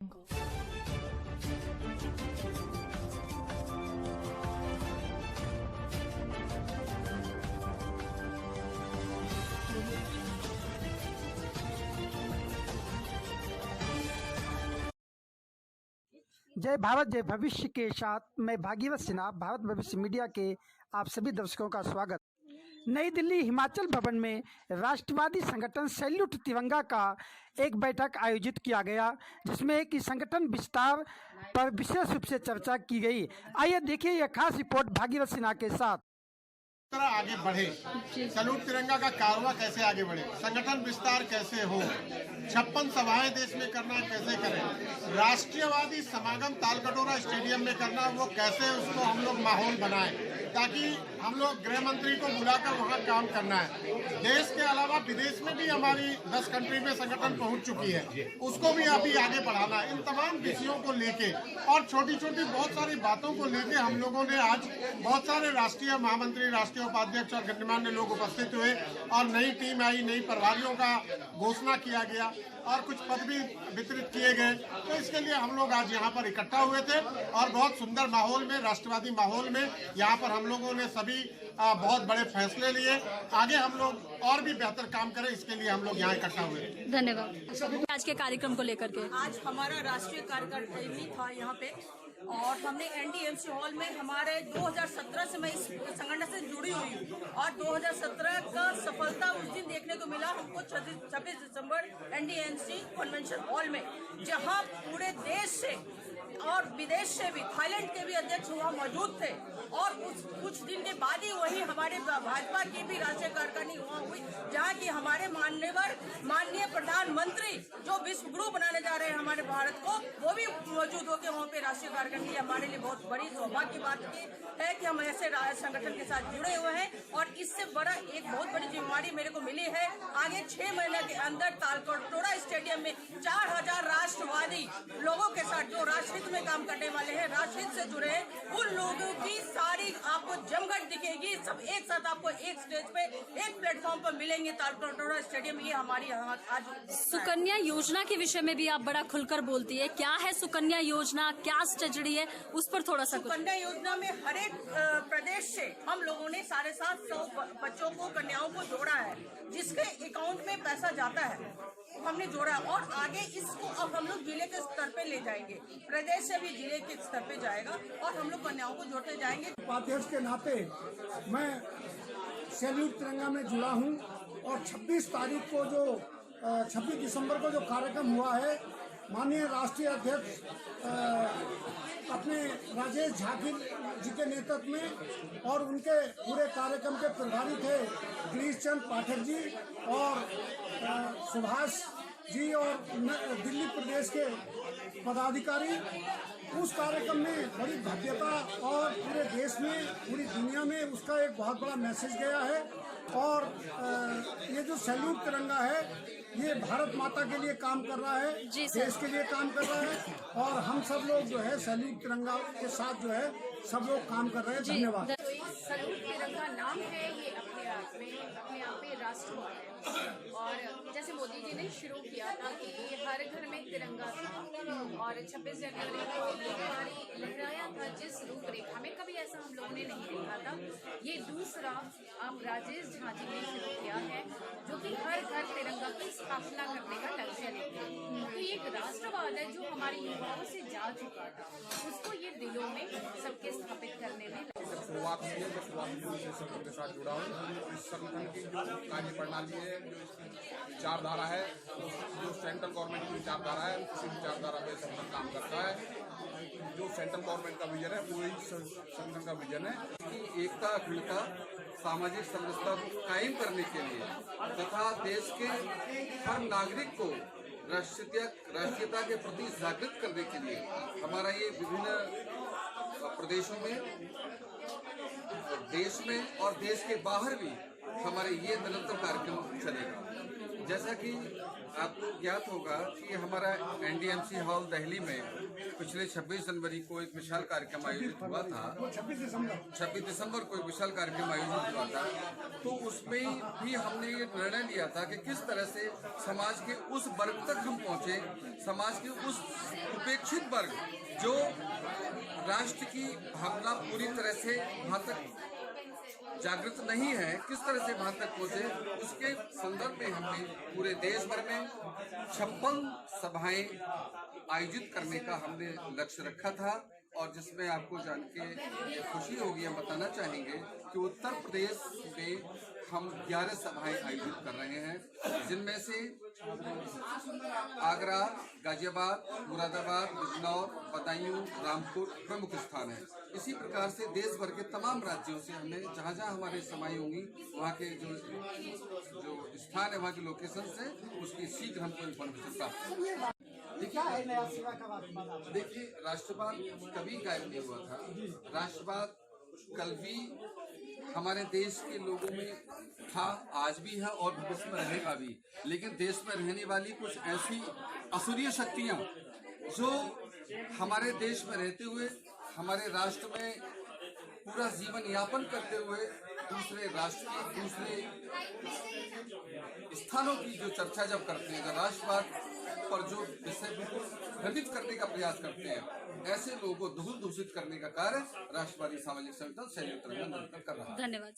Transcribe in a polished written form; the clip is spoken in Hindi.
को। जय भारत जय भविष्य के साथ मैं भागीरथ सिन्हा, भारत भविष्य मीडिया के आप सभी दर्शकों का स्वागत। नई दिल्ली हिमाचल भवन में राष्ट्रवादी संगठन सैल्यूट तिरंगा का एक बैठक आयोजित किया गया, जिसमें कि संगठन विस्तार पर विशेष रूप से चर्चा की गई। आइए देखिए यह खास रिपोर्ट भागीरथ सिन्हा के साथ। तरह आगे बढ़े, सैल्यूट तिरंगा का कारवां कैसे आगे बढ़े, संगठन विस्तार कैसे हो, 56 सभाएं देश में करना कैसे करें, राष्ट्रीयवादी समागम तालकटोरा स्टेडियम में करना वो कैसे उसको हम लोग माहौल बनाएं, ताकि हम लोग गृह मंत्री को बुलाकर वहां काम करना है। देश के अलावा विदेश में भी हमारी 10 कंट्री में संगठन पहुंच चुकी है, उसको भी अभी आगे बढ़ाना है। इन तमाम विषयों को लेके और छोटी छोटी बहुत सारी बातों को लेके हम लोगों ने आज बहुत सारे राष्ट्रीय महामंत्री, राष्ट्रीय उपाध्यक्ष और गणमान्य लोग उपस्थित हुए और नई टीम आई, नई प्रभारियों का घोषणा किया गया और कुछ पद भी वितरित किए गए। तो इसके लिए हम लोग आज यहाँ पर इकट्ठा हुए थे और बहुत सुंदर माहौल में, राष्ट्रवादी माहौल में यहाँ पर हम लोगों ने सभी बहुत बड़े फैसले लिए। आगे हम लोग और भी बेहतर काम करें, इसके लिए हम लोग यहाँ इकट्ठा हुए। धन्यवाद। आज के कार्यक्रम को लेकर के आज हमारा राष्ट्रीय कार्यकारिणी था यहाँ पे और हमने एनडीएमसी हॉल में हमारे 2017 से मैं इस संगठन से जुड़ी हुई हूँ और 2017 का सफलता उस दिन देखने को मिला हमको 26 दिसंबर एनडीएमसी कन्वेंशन हॉल में, जहाँ पूरे देश से और विदेश से भी, थाईलैंड के भी अध्यक्ष वहाँ मौजूद थे और कुछ दिन के बाद ही वही हमारे भाजपा की भी राष्ट्रीय कार्यकारिणी वहाँ हुई, जहाँ की हमारे माननीय प्रधानमंत्री जो विश्व गुरु बनाने जा रहे हैं हमारे भारत को, वो भी मौजूद होकर वहाँ पे राष्ट्रीय कार्यकारिणी हमारे लिए बहुत बड़ी सौभाग्य की बात है कि हम ऐसे संगठन के साथ जुड़े हुए हैं और इससे बड़ा एक बहुत बड़ी जिम्मेवारी मेरे को मिली है। आगे 6 महीने के अंदर तालकटोरा स्टेडियम में 4000 राष्ट्रवादी लोगों के साथ जो राष्ट्रहित में काम करने वाले हैं, राष्ट्रहित से जुड़े हैं, उन लोगों की सारी आपको जमघट दिखेगी। सब एक साथ आपको एक स्टेज पे, एक प्लेटफॉर्म पर मिलेंगे तालकटोरा स्टेडियम। ये हमारी आज सुकन्या योजना के विषय में भी आप बड़ा खुलकर बोलती है। क्या है सुकन्या योजना, क्या स्ट्रेटजी है, उस पर थोड़ा सा। सुकन्या योजना में हर एक प्रदेश से हम लोगों ने 750 बच्चों को, कन्याओं को जोड़ा है, जिसके अकाउंट में पैसा जाता है, हमने जोड़ा और आगे इसको अब हम लोग जिले के स्तर पे ले जाएंगे, प्रदेश से भी जिले के स्तर पे जाएगा और हम लोग कन्याओं को जोड़ते जाएंगे। उपाध्यक्ष के नाते मैं सैल्यूट तिरंगा में जुड़ा हूं और 26 तारीख को जो 26 दिसंबर को जो कार्यक्रम हुआ है, माननीय राष्ट्रीय अध्यक्ष अपने राजेश झाकी जी के नेतृत्व में और उनके पूरे कार्यक्रम के प्रभारी थे गिरीश चंद पाठक जी और सुभाष जी और दिल्ली प्रदेश के पदाधिकारी। उस कार्यक्रम में बड़ी भव्यता और पूरे देश में, पूरी दुनिया में उसका एक बहुत बड़ा मैसेज गया है और ये जो सैल्यूट तिरंगा है ये भारत माता के लिए काम कर रहा है, देश के लिए काम कर रहा है और हम सब लोग जो है सैल्यूट तिरंगा के साथ जो है सब लोग काम कर रहे हैं। धन्यवाद। सैल्यूट तिरंगा नाम है, ये अपने आप में राष्ट्रवाद है और जैसे मोदी जी ने शुरू किया था कि हर घर में तिरंगा था और 26 जनवरी को लहराया था जिस रूपरेखा में, कभी ऐसा हम लोगों ने नहीं देखा था। ये दूसरा अब राजेश झा जी ने शुरू किया है, जो कि हर घर तिरंगा की स्थापना करने का लक्ष्य लेते हैं। तो ये एक राष्ट्रवाद है जो हमारे युवाओं से जा चुका था, उसको ये दिलों में सबके स्थापित करने में शुरुआत हुई है। संगठन के साथ जुड़ा हूँ। इस संगठन की जो कार्य प्रणाली है, जो इसकी विचारधारा है, जो सेंट्रल गवर्नमेंट की विचारधारा है, उसी विचारधारा पे संगठन काम करता है। जो सेंट्रल गवर्नमेंट का विजन है वही संगठन का विजन है कि एकता, अखंडता, सामाजिक समरसता को कायम करने के लिए तथा देश के हर नागरिक को राष्ट्रीयता के प्रति जागृत करने के लिए हमारा ये विभिन्न प्रदेशों में, देश में और देश के बाहर भी हमारे ये निरंतर कार्यक्रम चलेगा। जैसा कि आपको ज्ञात होगा कि हमारा एनडीएमसी हॉल दिल्ली में पिछले 26 जनवरी को एक विशाल कार्यक्रम आयोजित हुआ था। 26 दिसंबर को एक विशाल कार्यक्रम आयोजित हुआ था, तो उसमें भी हमने ये निर्णय लिया था कि किस तरह से समाज के उस वर्ग तक हम पहुंचे, समाज के उस उपेक्षित वर्ग जो राष्ट्र की भावना पूरी तरह से वहां तक जागृत नहीं है, किस तरह से वहां तक पहुंचे, उसके संदर्भ में हमने पूरे देश भर में 56 सभाएं आयोजित करने का हमने लक्ष्य रखा था। और जिसमें आपको जान के खुशी होगी, हम बताना चाहेंगे कि उत्तर प्रदेश में हम 11 सभाएं आयोजित कर रहे हैं, जिनमें से आगरा, गाजियाबाद, मुरादाबाद, बिजनौर, बदायूं, रामपुर प्रमुख स्थान है। इसी प्रकार से देश भर के तमाम राज्यों से हमने जहां जहां हमारी सभाएं होंगी वहां के जो स्थान है, वहां की लोकेशन से उसकी शीघ्र हमको इन्फॉर्मेशन प्राप्त होगी। देखिए, राष्ट्रवाद कभी गायब नहीं हुआ था। राष्ट्रवाद कल भी हमारे देश के लोगों में था, आज भी है और भविष्य में रहेगा भी। लेकिन देश में रहने वाली कुछ ऐसी असुरीय शक्तियां जो हमारे देश में रहते हुए, हमारे राष्ट्र में पूरा जीवन यापन करते हुए दूसरे राष्ट्र के दूसरे स्थानों की जो चर्चा जब करते हैं, राष्ट्रवाद पर जो विषय बिल्कुल भ्रमित करने का प्रयास करते हैं, ऐसे लोगों को दूषित करने का कार्य राष्ट्रवादी सामाजिक संगठन सैल्यूट तिरंगा निरंतर कर रहा है। धन्यवाद।